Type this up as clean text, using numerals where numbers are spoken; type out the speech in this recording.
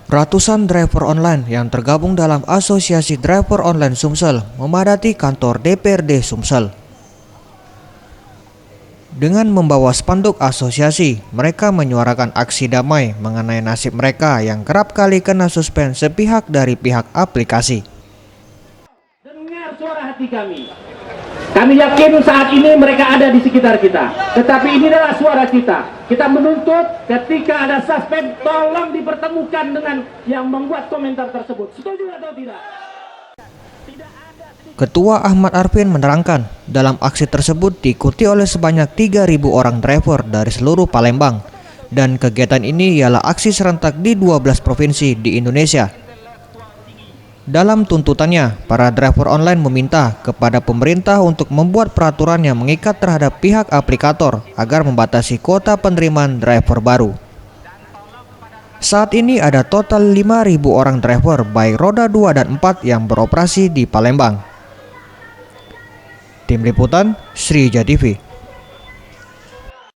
Ratusan driver online yang tergabung dalam Asosiasi Driver Online Sumsel memadati kantor DPRD Sumsel. Dengan membawa spanduk asosiasi, mereka menyuarakan aksi damai mengenai nasib mereka yang kerap kali kena suspend sepihak dari pihak aplikasi. Dengar suara hati kami. Kami yakin saat ini mereka ada di sekitar kita. Tetapi ini adalah suara kita. Kita menuntut ketika ada suspend, tolong dipertemukan dengan yang membuat komentar tersebut. Setuju atau tidak? Ketua Ahmad Arfin menerangkan, dalam aksi tersebut diikuti oleh sebanyak 3.000 orang driver dari seluruh Palembang. Dan kegiatan ini ialah aksi serentak di 12 provinsi di Indonesia. Dalam tuntutannya, para driver online meminta kepada pemerintah untuk membuat peraturan yang mengikat terhadap pihak aplikator agar membatasi kuota penerimaan driver baru. Saat ini ada total 5.000 orang driver baik roda 2 dan 4 yang beroperasi di Palembang. Tim Liputan Sriwijaya TV.